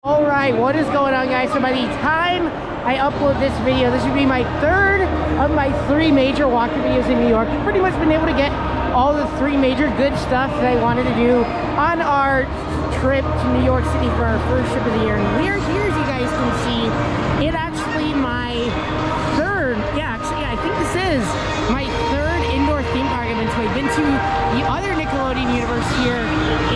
Alright, what is going on, guys? So by the time I upload this video, this would be my third of my 3 major walkthrough videos in New York. I've pretty much been able to get all the 3 major good stuff that I wanted to do on our trip to New York City for our first trip of the year. And we're here, as you guys can see. It's actually my third, I think this is my third indoor theme park I've been to. I've been to the other Nickelodeon Universe here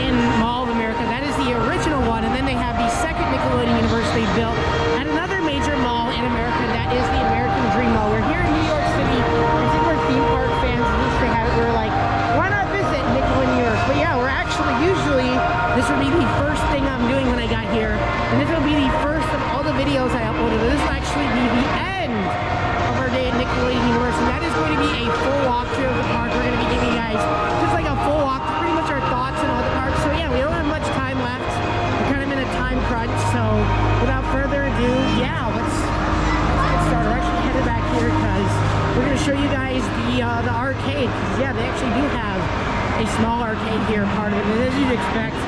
in Mall of America. That is the original one, and then they have the second Nickelodeon Universe they built at another major mall in America. That is the American Dream Mall. We're here in New York City. I think we're theme park fans. At least they have it. We're like, why not visit Nickelodeon Universe? But yeah, we're actually this would be the first thing I'm doing when I got here, and this will be the first of all the videos I uploaded. This will actually be the end of our day at Nickelodeon Universe, and that is going to be a full walkthrough of the park. We're going to be giving you guys just like a full walkthrough, pretty much our thoughts on all the parks. So yeah, we don't have much time left. We're kind of in a time crunch, so without further ado, yeah, let's get started. We're actually headed back here because we're going to show you guys the arcade. Yeah, they actually do have a small arcade here, part of it, and as you'd expect,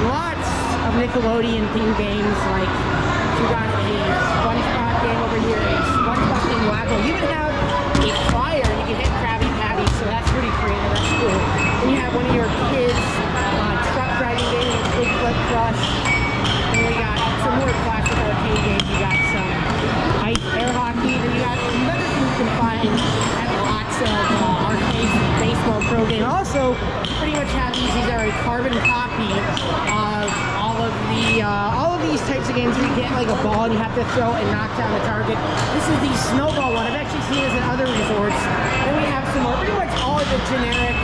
lots of Nickelodeon themed games. Like you got a SpongeBob game over here, a SpongeBob game Wacko. You even have a fire, you can hit Krabby Patty, so that's pretty creative, that's cool. Then you have one of your kids' truck driving games, Big Flip Crush, and we got some more classic arcade games. You got some ice air hockey, and you got another thing you can find at lots of arcades, baseball pro game. Also, pretty much have these are a carbon copy of all of these types of games. You get like a ball and you have to throw and knock down the target. This is the snowball one. I've actually seen this in other resorts. Then we have some more, pretty much all of the generic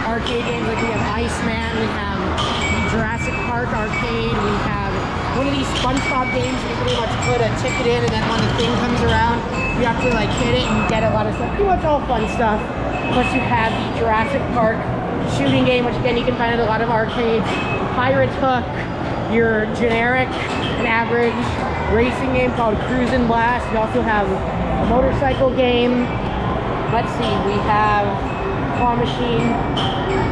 arcade games. Like we have Iceman, we have the Jurassic Park arcade, we have one of these SpongeBob games. You pretty much put a ticket in, and then when the thing comes around, you have to like hit it and get a lot of stuff. Pretty much all fun stuff. Plus you have the Jurassic Park shooting game, which again you can find at a lot of arcades. Pirates Hook, your generic and average racing game called Cruise and Blast. We also have a motorcycle game. Let's see, we have Claw Machine,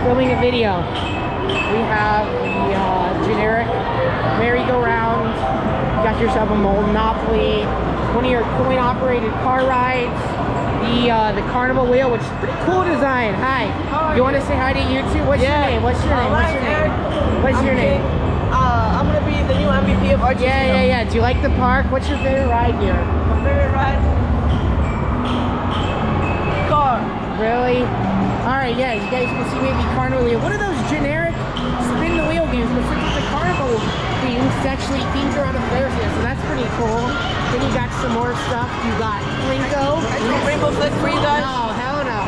filming a video. We have the generic merry-go-round. You got yourself a Monopoly, one of your coin-operated car rides. The carnival wheel, which is a pretty cool design. Hi. You want to say hi to YouTube? What's your name? What's your name? What's your name? What's your name? I'm gonna be the new MVP of Argentina. Yeah. Do you like the park? What's your favorite ride here? My favorite ride? Car. Really? Alright, yeah, you guys can see maybe carnival wheel. What are those generic spin the wheel games? But since it's a carnival theme, it's actually themed around a fair here, so that's pretty cool. Then you got some more stuff. You got Ringo. Rainbow Flick for you guys? No, hell no.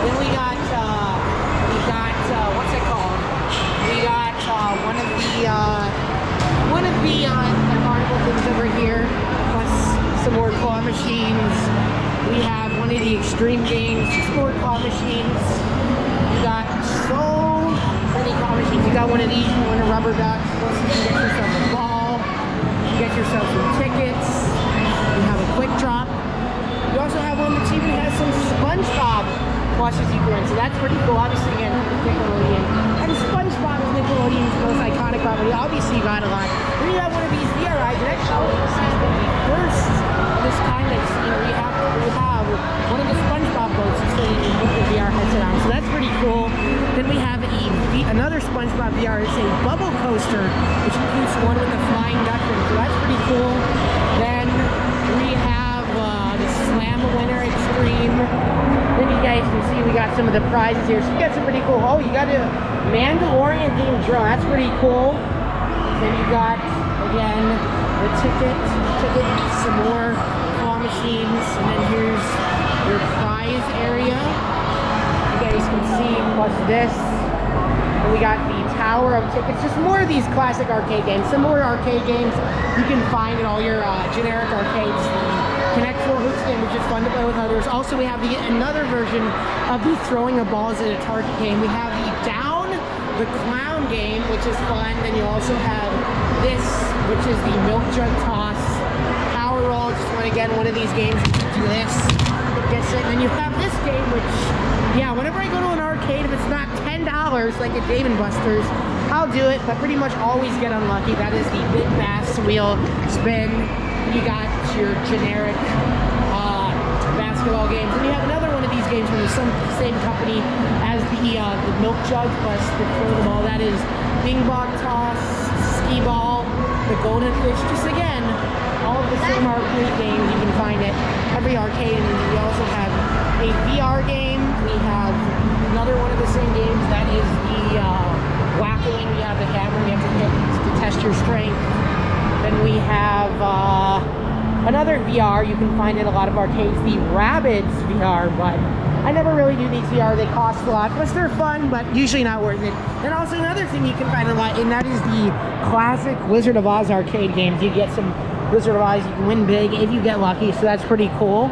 Then we got what's it called? We got one of the carnival things over here, plus some more claw machines. We have one of the extreme games, some more claw machines. You got so many claw machines. You got one of these, one of rubber ducks. Plus you can get yourself a ball. You get yourself some tickets. You have a quick drop. You also have one that even has some SpongeBob plushes you can win. So that's pretty cool. Obviously, again, Nickelodeon. And SpongeBob is Nickelodeon's most iconic property. Obviously, you got a lot. Then you have one of these VR rides. And actually, this is the first of this kind I've seen where you have one of the SpongeBob boats so you can put the VR headset on. So that's pretty cool. Then we have another SpongeBob VR. It's a bubble coaster, which includes one with the flying duckling. So that's pretty cool. Then we have the Slam Winner Extreme. Then you guys can see we got some of the prizes here. So you got some pretty cool. Oh, you got a Mandalorian themed drone. That's pretty cool. Then you got, again, the ticket, some more claw machines, and then here's your prize area. You guys can see, plus this. And we got the Tower of Tickets. Just more of these classic arcade games. Some more arcade games you can find in all your generic arcades. Connect 4 Hoops game, which is fun to play with others. Also, we have another version of the throwing of balls at a target game. We have the Down the Clown game, which is fun. Then you also have this, which is the Milk Jug Toss. Power Roll, just one of these games, you can do this. It gets it. And then you have this game, which, yeah, whenever I go to an arcade, if it's not $10 like at Dave & Buster's, I'll do it, but pretty much always get unlucky. That is the big bass wheel spin. You got your generic basketball games, and you have another one of these games from the same company as the milk jug plus the throw the ball. That is bing bong toss, skee ball, the golden fish. Just again, all of the same arcade games. You can find at every arcade, and we also have a VR game. We have another one of the same games. That is the whack-a-wing. We have the hammer. You have to hit to test your strength. Then we have another VR you can find in a lot of arcades, the Rabbids VR, but I never really do these VR. They cost a lot, plus they're fun, but usually not worth it. And also another thing you can find a lot, and that is the classic Wizard of Oz arcade games. You get some Wizard of Oz, you can win big if you get lucky, so that's pretty cool.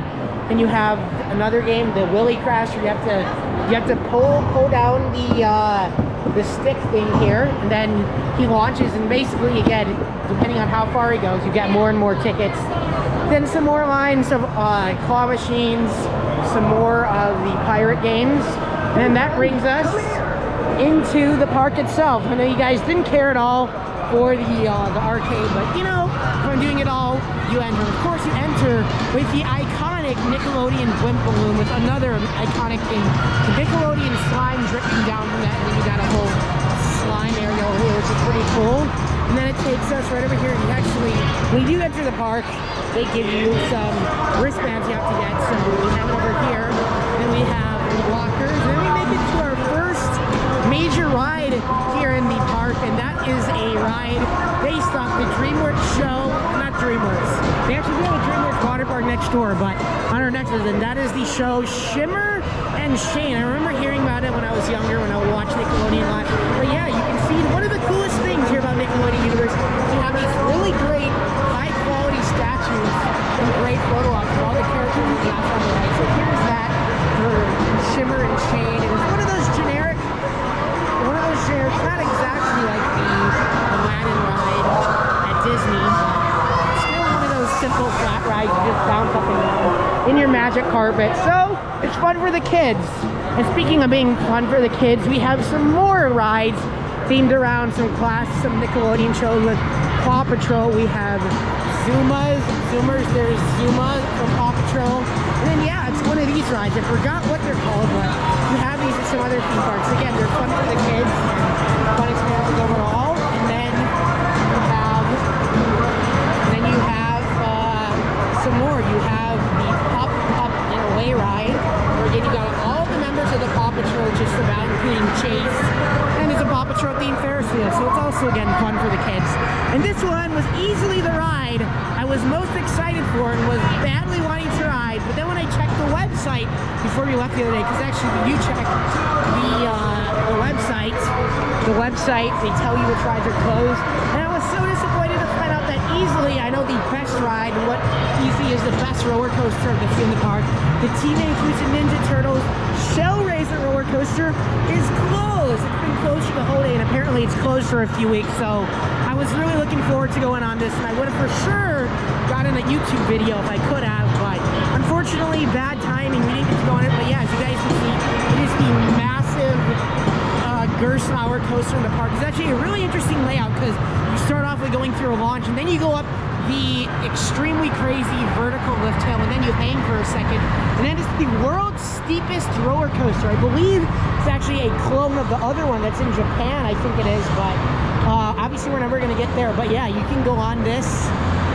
And you have another game, the Willy Crasher. You have to pull down the stick thing here, and then he launches, and basically again, depending on how far he goes, you get more and more tickets. Then some more lines of claw machines, some more of the pirate games, and that brings us into the park itself. I know you guys didn't care at all for the arcade, but you know, if I'm doing it all, you enter. Of course, you enter with the iconic Nickelodeon blimp balloon with another iconic thing, the Nickelodeon slime dripping down from that, and then you got a whole slime area over here, which is pretty cool. And then it takes us right over here, and actually, when you do enter the park, they give you some wristbands you have to get. So we have it over here, then we have the walkers, and then we make it to our first major ride here in the park, and that is a ride based off the DreamWorks show, not DreamWorks. They actually do have a DreamWorks water park next door, but on our next visit, that is the show Shimmer and Shane. I remember hearing about it when I was younger, when I would watch Nickelodeon live. But yeah, you can see one of the coolest things here about Nickelodeon Universe is you have these really great high-quality statues and great photo ops of all the characters you got on the right. So here's that for Shimmer and Shane. And it's one of those generic, it's not exactly like the Aladdin ride at Disney, but it's still one of those simple flat rides you just bounce up and down in your magic carpet. So it's fun for the kids. And speaking of being fun for the kids, we have some more rides themed around some Nickelodeon shows with Paw Patrol. We have Zoomers, there's Zuma from Paw Patrol. And then yeah, it's one of these rides. I forgot what they're called, but you have these at some other theme parks. Again, they're fun for the kids, fun experiences overall. And then you have some more. You have the Pop Up and Away ride, where again you got all the members of the Paw Patrol just about, including Chase. And it's a Paw Patrol themed Ferris wheel, so it's also again fun for the kids. And this one was easily the ride I was most excited for and was badly wanting to ride. But then when I checked the website before we left the other day, because actually when you check the website, they tell you which rides are closed. And I was so disappointed to find out that easily, I know the best ride, and what easy is the best roller coaster that's in the park, the Teenage Mutant Ninja Turtles Shellraiser roller coaster is closed. It's been closed for the whole day, and apparently it's closed for a few weeks. So I was really looking forward to going on this, and I would have for sure gotten a YouTube video if I could have, but unfortunately bad timing. We didn't get to go on it. But yeah, as you guys can see, it is the massive Gerstlauer coaster in the park. It's actually a really interesting layout because you start off with going through a launch, and then you go up the extremely crazy vertical lift hill, and then you hang for a second, and then it's the world's steepest roller coaster. I believe it's actually a clone of the other one that's in Japan, I think it is, but obviously we're never going to get there. But yeah, you can go on this,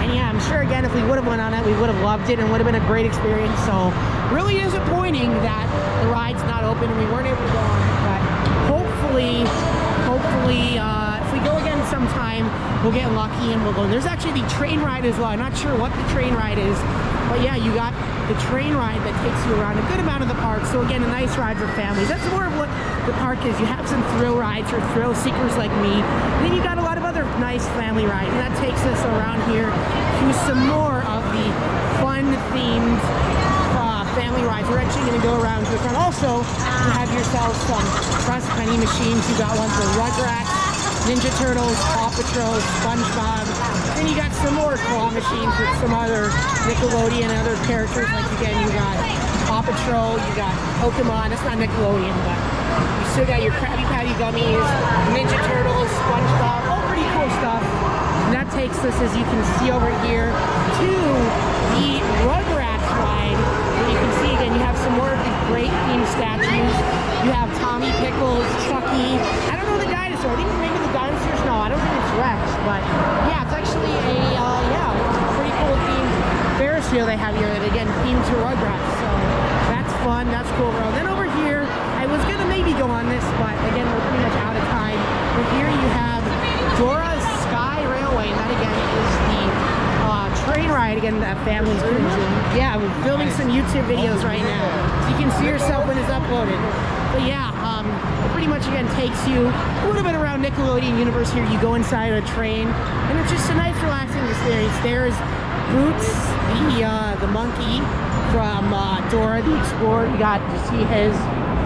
and yeah, I'm sure again if we would have went on it, we would have loved it and would have been a great experience. So really disappointing that the ride's not open and we weren't able to go on it, but hopefully if we go again sometime, we'll get lucky and we'll go. There's actually the train ride as well. I'm not sure what the train ride is, but yeah, you got the train ride that takes you around a good amount of the park. So again, a nice ride for families. That's more of what the park is. You have some thrill rides for thrill seekers like me. And then you got a lot of other nice family rides. And that takes us around here to some more of the fun-themed family rides. We're actually going to go around to the front. Also, you have yourself some Press Penny machines. You got one for Rugrats, Ninja Turtles, Paw Patrol, SpongeBob. Then you got some more claw machines with some other Nickelodeon and other characters. Like again, you got Paw Patrol, you got Pokemon, it's not Nickelodeon, but you still got your Krabby Patty gummies, Ninja Turtles, SpongeBob, all pretty cool stuff. And that takes us, as you can see over here, to the Rugrats ride, where you can see again, you have some more of the great themed statues. You have Tommy Pickles, Chucky. I don't know the dinosaur. I think maybe the dinosaurs. No, I don't think it's Rex, but yeah, it's actually a pretty cool themed Ferris wheel they have here that again themed to Rugrats. So that's fun. That's cool, bro. Then over here, I was gonna maybe go on this, but again, we're pretty much out of time. But here you have Dora's Sky Railway, and that again is the train ride again that families can enjoy. Yeah, we're filming some YouTube videos right now, so you can see yourself when it's uploaded. But yeah, it pretty much again takes you a little bit around Nickelodeon Universe here. You go inside a train, and it's just a nice relaxing experience. There's Boots, the monkey from Dora the Explorer. You got to see his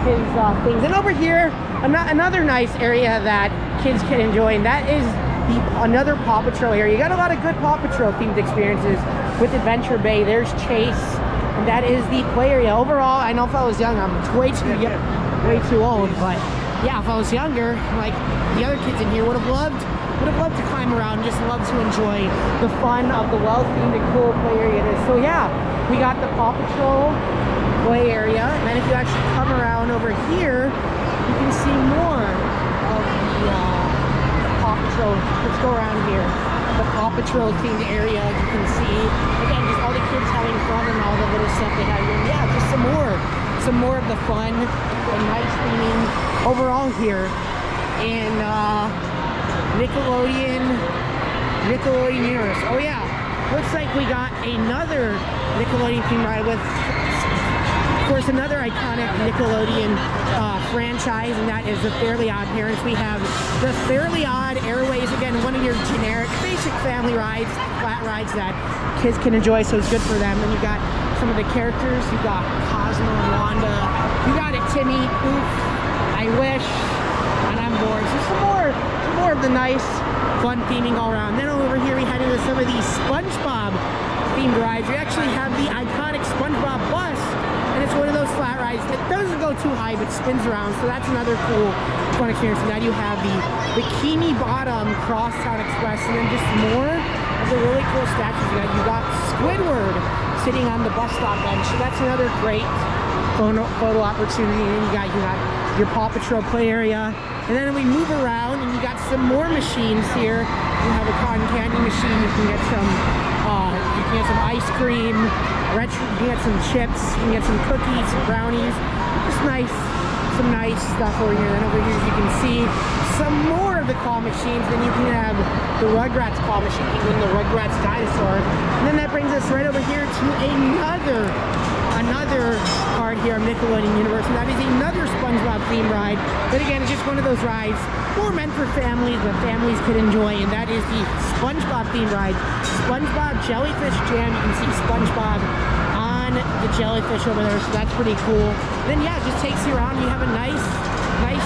things. And over here, another nice area that kids can enjoy, and that is another Paw Patrol area. You got a lot of good Paw Patrol themed experiences with Adventure Bay. There's Chase, and that is the play area. Overall, I know if I was young, I'm way too old, but yeah, if I was younger, like the other kids in here would have loved to climb around, just love to enjoy the fun of the well-themed and cool play area it is. So yeah, we got the Paw Patrol play area, and then if you actually come around over here, you can see more of the Paw Patrol. Let's go around here. The Paw Patrol themed area, you can see again just all the kids having fun and all the little stuff they have here. Yeah, just some more of the fun and nice theming overall here in Nickelodeon Universe. Oh yeah, looks like we got another Nickelodeon theme ride with, of course, another iconic Nickelodeon franchise, and that is the Fairly Odd Parents. We have the Fairly Odd Airways, again, one of your generic, basic family rides, flat rides that kids can enjoy, so it's good for them. And you got some of the characters. You got Cosmo and Wanda. You got it, Timmy, Oof, I Wish, and I'm bored. So some more of the nice, fun theming all around. Then over here, we head into some of these SpongeBob themed rides. We actually have the iconic SpongeBob bus, and it's one of those flat rides that doesn't go too high but spins around, so that's another cool fun experience. And now you have the Bikini Bottom Crosstown Express, and then just more of the really cool statues. You got Squidward sitting on the bus stop bench, so that's another great photo opportunity. And then you got your Paw Patrol play area, and then we move around and you got some more machines here. You have a cotton candy machine. You can get some ice cream, you can get some chips, you can get some cookies, some brownies, just some nice stuff over here. Then over here you can see some more of the claw machines. Then you can have the Rugrats claw machine, even the Rugrats dinosaur. And then that brings us right over here to another part here of Nickelodeon Universe, and that is another SpongeBob theme ride. But again, it's just one of those rides more meant for families, but families could enjoy, and that is the SpongeBob theme ride, SpongeBob Jellyfish Jam. You can see SpongeBob on the jellyfish over there, so that's pretty cool. Then yeah, it just takes you around. You have a nice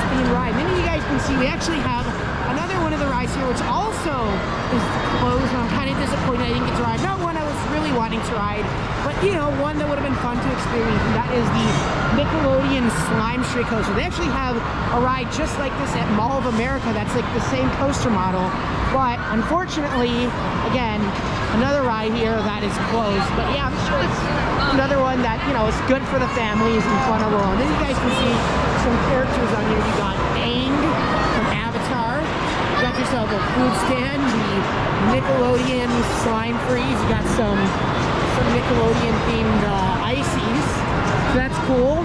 theme ride. Then you guys can see we actually have another one of the rides here, which also is closed, and I'm kind of disappointed I didn't get to ride. Not one I was really wanting to ride, but you know, one that would have been fun to experience, and that is the Nickelodeon Slime Street Coaster. They actually have a ride just like this at Mall of America that's like the same coaster model, but unfortunately, again, another ride here that is closed. But yeah, I'm sure it's another one that, you know, is good for the families and fun overall. And then you guys can see some characters on here. You got Aang from Avatar. You got yourself a food stand, the Nickelodeon Slime Freeze. You got some Nickelodeon themed ices. So that's cool.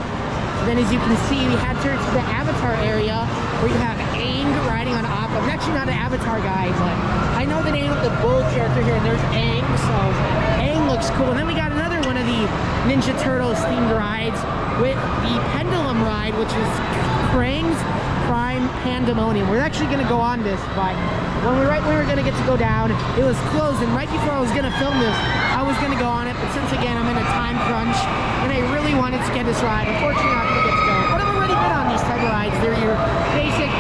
And then as you can see, we head to the Avatar area where you have Aang riding on Appa. I'm actually not an Avatar guy, but I know the name of the bull character here, and there's Aang, so Aang looks cool. And then we got another one of the Ninja Turtles themed rides with the Pendulum ride, which is Krang's Prime Pandemonium. We're actually going to go on this, but when we were going to get to go down, it was closed, and right before I was going to film this, I was going to go on it, but since again I'm in a time crunch and I really wanted to get this ride, unfortunately I'm not going to get to go. But I've already been on these type of rides. They're your basic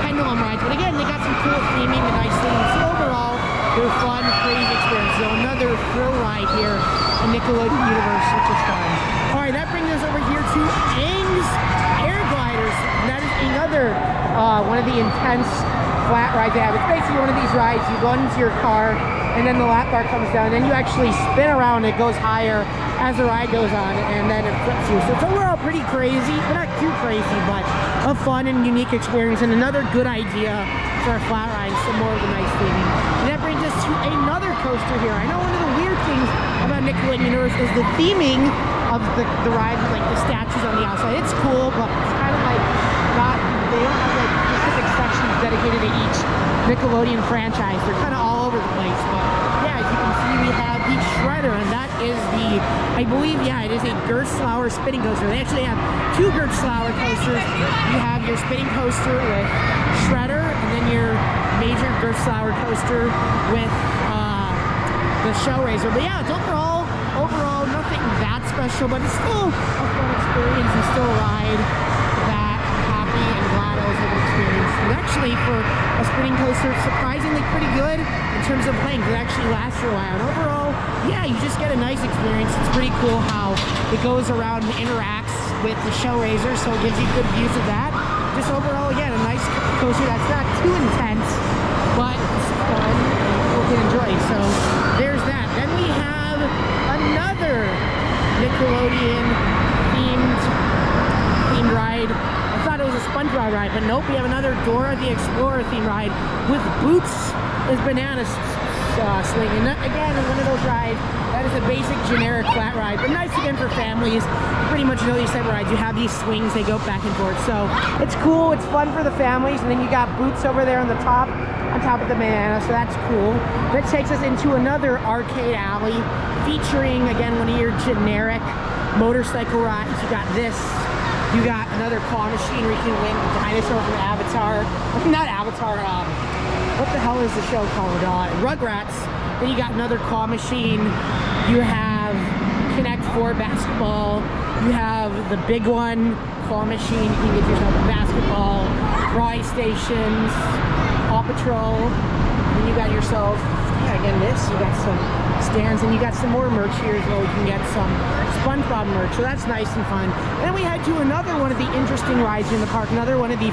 pendulum rides, but again, they got some cool theming and nice things. So overall, They're fun, crazy experience. So another thrill ride here in Nickelodeon Universe, which is fun. All right, that brings us over here to Aang's Air Gliders. That is another one of the intense flat rides they have. It's basically one of these rides. You go into your car, and then the lap bar comes down, and then you actually spin around. It goes higher as the ride goes on, and then it flips you. So it's overall pretty crazy, but not too crazy, but a fun and unique experience, and another good idea for a flat ride, some more of the nice theming. And that brings us to another coaster here. I know one of the weird things about Nickelodeon Universe is the theming of the ride, like the statues on the outside. It's cool, but it's kind of like not, they don't have like specific sections dedicated to each Nickelodeon franchise. They're kind of all over the place, but yeah, as you can see, we have the Shredder, and that is the, I believe, yeah, it is a Gerstlauer spinning coaster. They actually have two Gerstlauer coasters. You have your spinning coaster with Shredder, and then your major Gerstlauer coaster with the Show Razor. But yeah, it's overall nothing that special, but it's still a fun experience and still a ride that I'm happy and glad I was able to experience. And actually, for a spinning coaster, it's surprisingly pretty good in terms of length. It actually lasts for a while. And overall, yeah, you just get a nice experience. It's pretty cool how it goes around and interacts with the Show Razor, so it gives you good views of that. Just overall, again, a nice coaster that's not too intense, but it's fun and people can enjoy. So there's that. Then we have another Nickelodeon themed ride. I thought it was a SpongeBob ride, but nope, we have another Dora the Explorer themed ride with Boots is Banana Swing. And that, again, is one of those rides that is a basic generic flat ride, but nice again for families. You pretty much know these type of rides. You have these swings, they go back and forth. So it's cool, it's fun for the families. And then you got Boots over there on top of the banana, so that's cool. That takes us into another arcade alley featuring, again, one of your generic motorcycle rides. You got this. You got another claw machine where you can win the dinosaur from Avatar. Not Avatar, what the hell is the show called? Rugrats. Then you got another claw machine. You have Connect 4 basketball. You have the big one, claw machine. You can get yourself a basketball, ride stations, Paw Patrol. Then you got yourself, yeah, again, this. You got some stands, and you got some more merch here as well. You can get some SpongeBob merch, so that's nice and fun. And then we head to another one of the interesting rides in the park, another one of the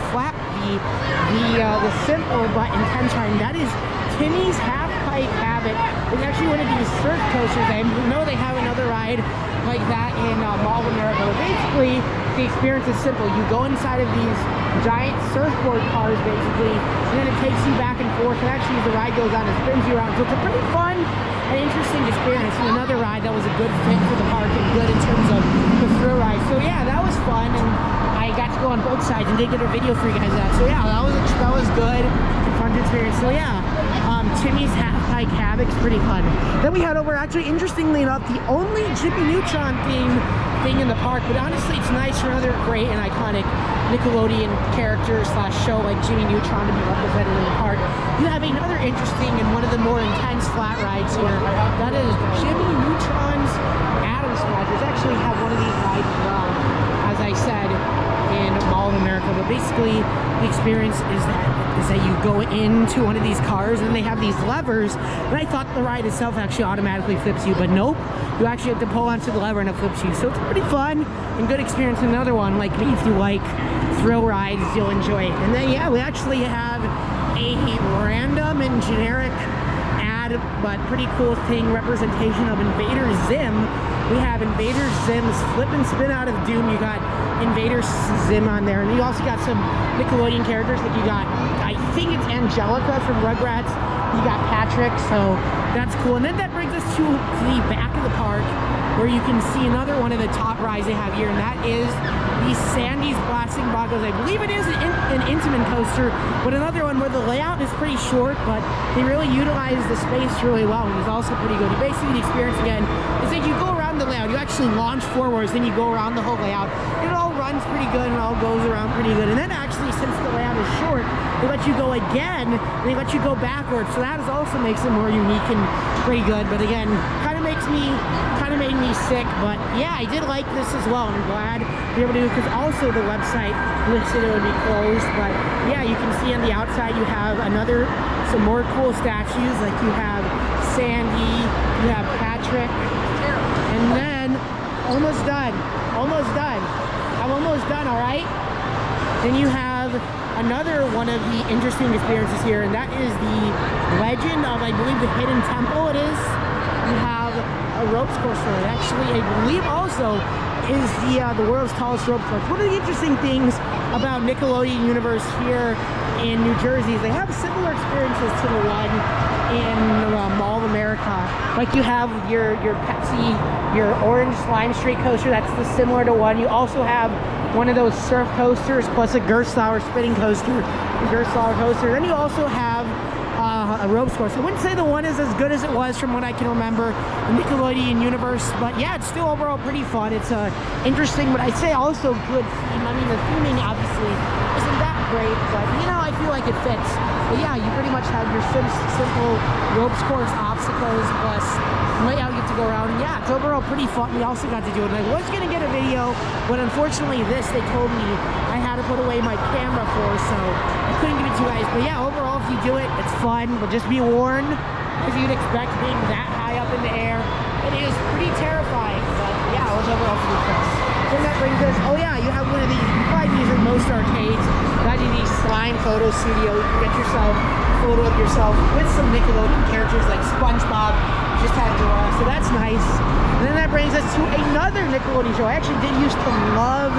the simple but intense ride, and that is Timmy's Half Pipe Habit. It's actually one of these surf coasters. I know they have another ride like that in Mall of America. But basically, the experience is simple. You go inside of these giant surfboard cars, basically, and then it takes you back and forth, and actually as the ride goes on, it spins you around. So it's a pretty fun and interesting experience, and another ride that was a good fit for the park and good in terms of the thrill ride. So yeah, that was fun, and I got to go on both sides and they did a video for you guys of that. So yeah, that was good and fun to experience. So yeah, Timmy's Half Pipe Habit's pretty fun. Then we head over, actually, interestingly enough, the only Jimmy Neutron thing in the park, but honestly, it's nice for another great and iconic Nickelodeon character slash show like Jimmy Neutron to be represented in the park. You have another interesting and one of the more intense flat rides here. That is Jimmy Neutron's Atom Splashers. Actually have one of these rides as well, as I said, in Mall of America. But basically, the experience is that you go into one of these cars and they have these levers, and I thought the ride itself actually automatically flips you, but nope, you actually have to pull onto the lever and it flips you. So it's pretty fun and good experience. Another one, like me, if you like thrill rides, you'll enjoy it. And then yeah, we actually have a random and generic but pretty cool thing representation of Invader Zim. We have Invader Zim's Flip and Spin Out of Doom. You got Invader Zim on there, and you also got some Nickelodeon characters. Like you got, I think it's Angelica from Rugrats. You got Patrick, so that's cool. And then that brings us to the back of the park, where you can see another one of the top rides they have here, and that is the Sandy's Blasting Broncos. I believe it is an Intamin coaster, but another one where the layout is pretty short, but they really utilize the space really well, and it's also pretty good. Basically, the experience again is that you go around the layout, you actually launch forwards, then you go around the whole layout. It all runs pretty good and it all goes around pretty good. And then actually, since the layout is short, they let you go again, and they let you go backwards. So that also makes it more unique and pretty good. But again, kind of made me sick. But yeah, I did like this as well, and I'm glad to be able to do it, because also the website listed it would be closed. But yeah, you can see on the outside you have another some more cool statues, like you have Sandy, you have Patrick, and then almost done. I'm almost done, all right? Then you have another one of the interesting experiences here, and that is the legend of, I believe, the Hidden Temple. It is. You have a ropes course. Actually, I believe also is the world's tallest rope course. One of the interesting things about Nickelodeon Universe here in New Jersey is they have similar experiences to the one in Mall of America. Like you have your Pepsi, your orange slime street coaster, that's similar to one. You also have one of those surf coasters plus a Gerstlauer spinning coaster, Then you also have a ropes course. I wouldn't say the one is as good as it was from what I can remember in Nickelodeon Universe, but yeah, it's still overall pretty fun. It's interesting, but I'd say also good theme. I mean, the theming obviously isn't that great, but you know, I feel like it fits. But yeah, you pretty much have your simple ropes course obstacles plus layout you have to go around, and yeah, it's overall pretty fun. We also got to do it, and I was gonna get a video, but unfortunately this they told me I had to put away my camera for, so I couldn't give it to you guys. But yeah, overall if you do it, it's fun, but just be warned, as you'd expect being that high up in the air, it is pretty terrifying, but yeah, it was overall pretty fun. Then that brings us, oh yeah, you have one of these, you probably use in most arcades, that is the slime photo studio. You can get yourself a photo of yourself with some Nickelodeon characters like SpongeBob, just had Dora, so that's nice. And then that brings us to another Nickelodeon show. I actually did used to love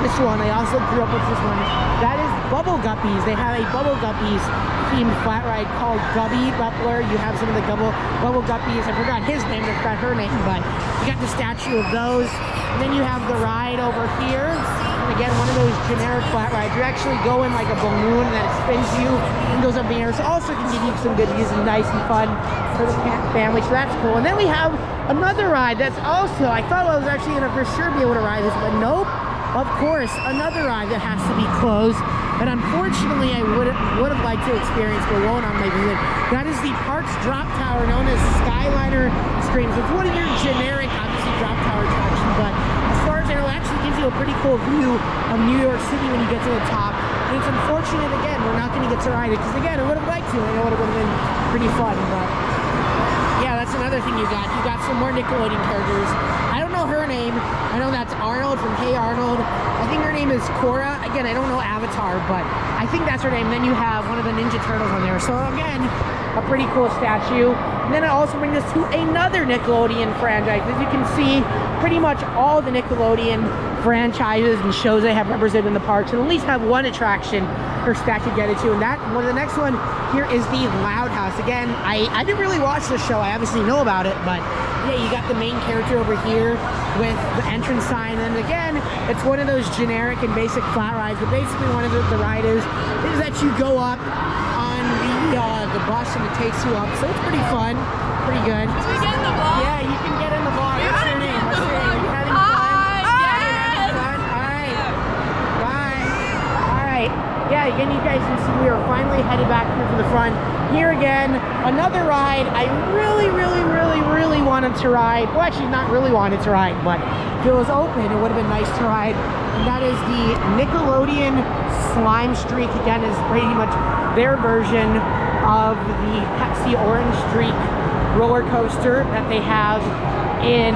this one. I also grew up with this one. That is Bubble Guppies. They have a Bubble Guppies themed flat ride called Gubby Butler. You have some of the Bubble Guppies. I forgot his name, I forgot her name, but you got the statue of those. And then you have the ride over here. And again, one of those generic flat rides. You actually go in like a balloon that spins you and goes up in the air. So also can give you some good views and nice and fun for the family. So that's cool. And then we have another ride that's also, I thought I was actually gonna for sure be able to ride this, but nope. Of course, another ride that has to be closed. And unfortunately, I would have liked to experience, but won't on my visit. That is the Parks Drop Tower, known as Skyliner Screams. It's one of your generic, obviously, drop tower attraction, but as far as I know, it actually gives you a pretty cool view of New York City when you get to the top. And it's unfortunate, again, we're not going to get to ride it, because again, I would have liked to. I know it would have been pretty fun, but yeah, that's another thing you got. You got some more Nickelodeon characters. I don't know her name. I know that's Arnold from Hey Arnold. I think her name is Cora. Again, I don't know Avatar, but I think that's her name. Then you have one of the Ninja Turtles on there. So again, a pretty cool statue. And then it also brings us to another Nickelodeon franchise. As you can see, pretty much all the Nickelodeon franchises and shows they have represented in the parks, and at least have one attraction or statue get to. And that one of the next one here is the Loud House. Again, I didn't really watch this show. I obviously know about it, but yeah, you got the main character over here with the entrance sign, and again, it's one of those generic and basic flat rides, but basically one of the ride is that you go up on the bus and it takes you up, so it's pretty fun, pretty good. Can we get in the vlog? Yeah, you can get in the vlog. What's your name? Are you having fun? Yeah, again, you guys can see we are finally headed back here to the front. Here again, another ride I really wanted to ride. Well, actually not really wanted to ride, but if it was open, it would have been nice to ride. And that is the Nickelodeon Slime Streak. Again, is pretty much their version of the Pepsi Orange Streak roller coaster that they have in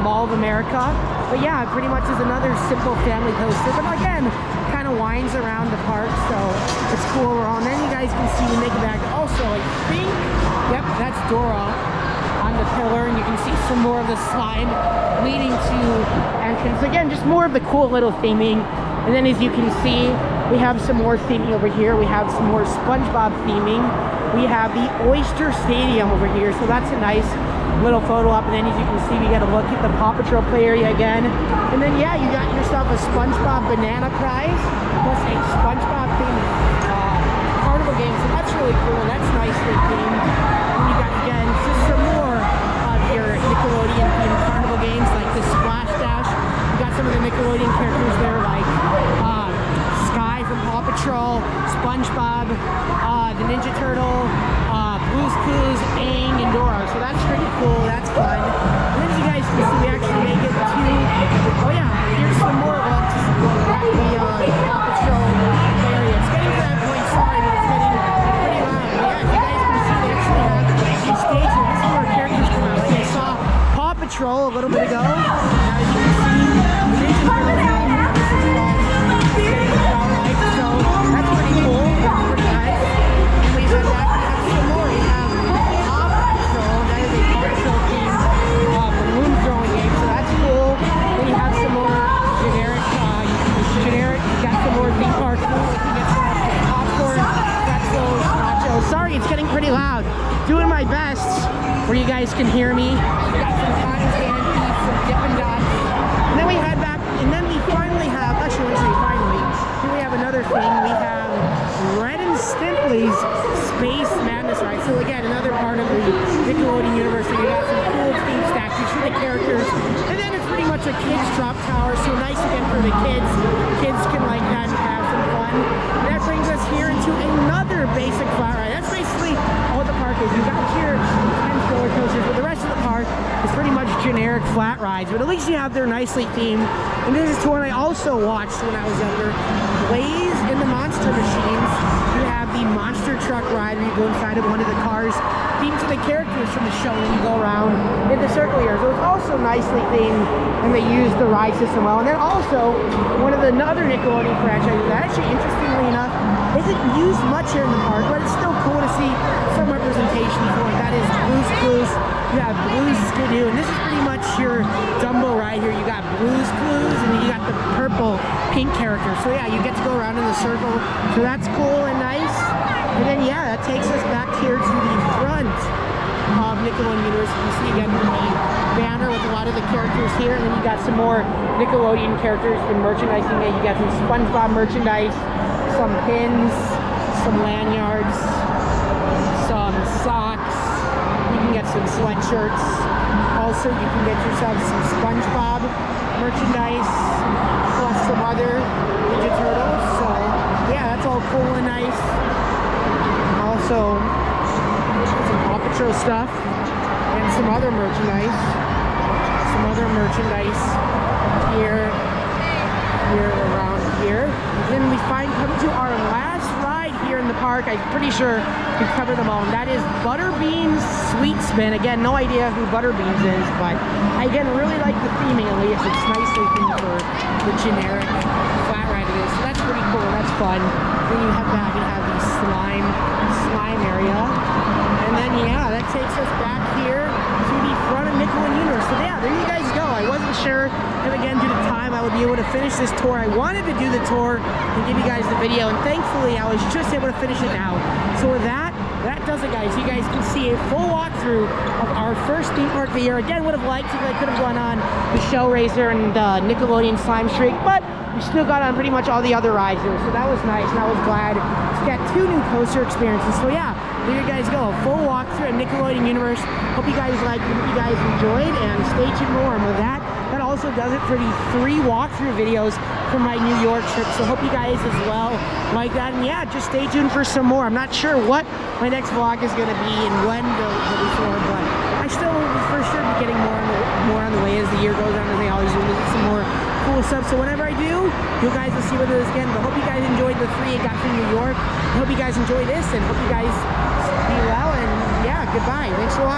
Mall of America. But yeah, it pretty much is another simple family coaster, but again, kind of winds around the park, so it's cool overall. And then you guys can see we make it back. Also, I think, yep, that's Dora on the pillar, and you can see some more of the slide leading to entrance. Again, just more of the cool little theming. And then as you can see, we have some more theming over here. We have some more SpongeBob theming. We have the Oyster Stadium over here, so that's a nice little photo op. And then as you can see, we got to look at the Paw Patrol play area again. And then yeah, you got yourself a SpongeBob banana prize plus a SpongeBob themed carnival game, so that's really cool. That's nicely themed. And you got, again, just some more of your Nickelodeon themed carnival games like the Splash Dash. You got some of the Nickelodeon characters there like Sky from Paw Patrol, SpongeBob, the Ninja Turtle, Blue's Clues, Aang, and Dora. So that's pretty cool. That's fun. And then as you guys can see, we actually make it to, oh yeah, here's some more ones. The Paw Patrol area. It's getting to that point, sorry, but it's getting pretty loud. Yeah, if you guys Patrol a little bit ago. Now, as you can see, the Ninja Turtles film. This is fun. So that's pretty cool. That's pretty nice. And we have that. We have some more. We have Paw Patrol. That is a Paw Patrol themed balloon throwing game. So that's cool. Then you have some more generic. You got some more theme park food. You get some popcorn, pretzels, nachos. Sorry, it's getting pretty loud. Doing my best where you guys can hear me. We got some cotton candy, some Dippin' Dots. And then we head back, and then we finally have, actually, when I say finally, here we have another thing. We have Ren and Stimpy's Space Madness Ride. So again, another part of the Nickelodeon Universe. You got some cool theme statues for the characters. And then it's pretty much a kids drop tower. So nice again for the kids. Kids can like that and have some fun. And that brings us here into another basic flat ride. That's basically all the park is. You got here 10 roller coasters, but the rest of the park is pretty much generic flat rides. But at least you have their nicely themed. And this is one I also watched when I was younger. Blaze and the Monster Machines. You have the monster truck ride where you go inside of one of the cars themed to the characters from the show and you go around in the circle here. So it's also nicely themed and they use the ride system well. And then also one of the other Nickelodeon franchises that actually interestingly enough isn't used much here in the park, but it's still cool to see some representation for it. That is Blue's Clues. You have Blue's Skidoo, and this is pretty much your Dumbo ride here. You got Blue's Clues and then you got the purple pink character. So yeah, you get to go around in the circle. So that's cool and nice. And then yeah, that takes us back here to the front of Nickelodeon Universe. You see again the banner with a lot of the characters here, and then you got some more Nickelodeon characters and merchandising there. You got some SpongeBob merchandise, some pins, some lanyards, some socks. You can get some sweatshirts. Also, you can get yourself some SpongeBob merchandise, plus some other Ninja Turtles. So yeah, that's all cool and nice. Also, some Paw Patrol stuff and some other merchandise. Here around here. Then we come to our last ride here in the park. I'm pretty sure we've covered them all. And that is Butterbean's Sweet Spin. Again, no idea who Butterbeans is, but I again really like the theming at least. It's nicely themed for the generic flat ride it is. So that's pretty cool. That's fun. Then you head back and have the slime area. And then yeah, that takes us back here to the front of Nickelodeon Universe. So yeah, there you guys go. I wasn't sure, and again, due to time, I would be able to finish this tour. I wanted to do the tour and give you guys the video, and thankfully, I was just able to finish it now. So with that does it, guys. You guys can see a full walkthrough of our first theme park of the year. Again, would have liked if I could have gone on the Shell Racer and Nickelodeon Slime Streak, but we still got on pretty much all the other rides here, so that was nice, and I was glad to get 2 new coaster experiences. So yeah, there you guys go, a full walkthrough of Nickelodeon Universe. Hope you guys liked it, hope you guys enjoyed, and stay tuned more. And with that also does it for the 3 walkthrough videos from my New York trip. So hope you guys as well like that. And yeah, just stay tuned for some more. I'm not sure what my next vlog is going to be and when they'll be for, but I still will for sure be getting more on the way as the year goes on, and they always do some more cool stuff. So whenever I do, you guys will see what it is again. But hope you guys enjoyed the 3 I got from New York. I hope you guys enjoy this, and hope you guys be well. And yeah, goodbye. Thanks for watching.